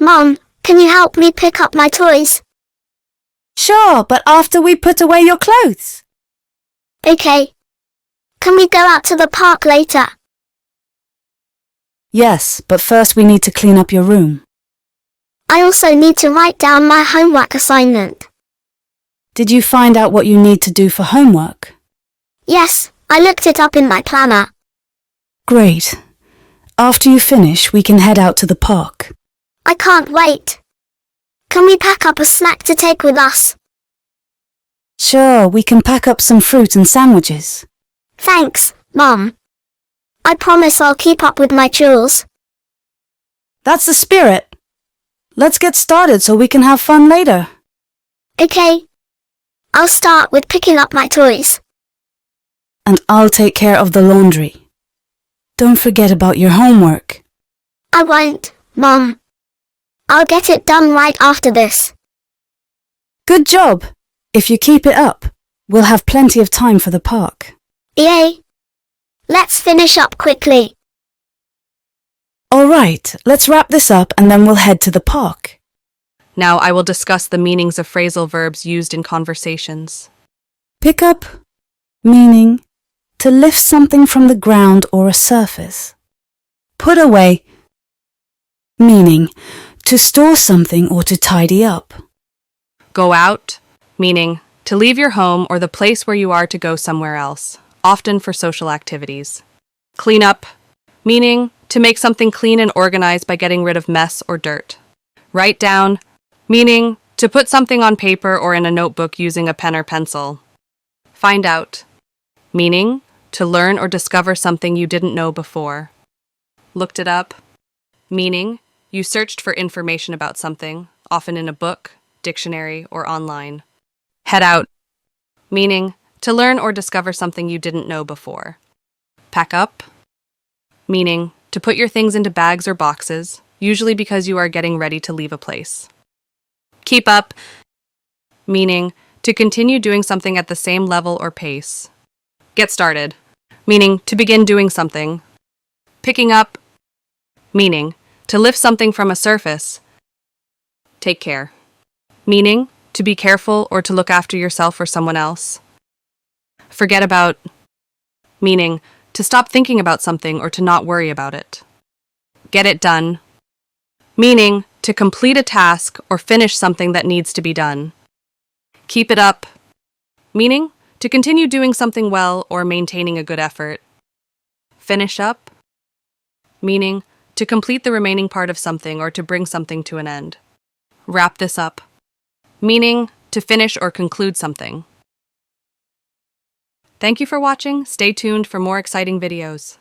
Mom, can you help me pick up my toys? Sure, but after we put away your clothes. Okay. Can we go out to the park later? Yes, but first we need to clean up your room. I also need to write down my homework assignment. Did you find out what you need to do for homework? Yes, I looked it up in my planner. Great. After you finish, we can head out to the park. I can't wait. Can we pack up a snack to take with us? Sure, we can pack up some fruit and sandwiches. Thanks, Mom. I promise I'll keep up with my chores. That's the spirit. Let's get started so we can have fun later. Okay. I'll start with picking up my toys. And I'll take care of the laundry. Don't forget about your homework. I won't, Mom. I'll get it done right after this. Good job. If you keep it up, we'll have plenty of time for the park. Yay. Let's finish up quickly. All right, let's wrap this up and then we'll head to the park. Now I will discuss the meanings of phrasal verbs used in conversations. Pick up, meaning to lift something from the ground or a surface. Put away, meaning to store something or to tidy up. Go out, meaning to leave your home or the place where you are to go somewhere else, often for social activities. Clean up, meaning to make something clean and organized by getting rid of mess or dirt. Write down, meaning to put something on paper or in a notebook using a pen or pencil. Find out, meaning to learn or discover something you didn't know before. Looked it up, meaning you searched for information about something, often in a book, dictionary, or online. Head out, meaning to learn or discover something you didn't know before. Pack up, meaning to put your things into bags or boxes, usually because you are getting ready to leave a place. Keep up, meaning to continue doing something at the same level or pace. Get started, meaning to begin doing something. Picking up, meaning to lift something from a surface. Take care, meaning to be careful or to look after yourself or someone else. Forget about, meaning to stop thinking about something or to not worry about it. Get it done, meaning to complete a task or finish something that needs to be done. Keep it up, meaning to continue doing something well or maintaining a good effort. Finish up, meaning to complete the remaining part of something or to bring something to an end. Wrap this up, meaning to finish or conclude something. Thank you for watching. Stay tuned for more exciting videos.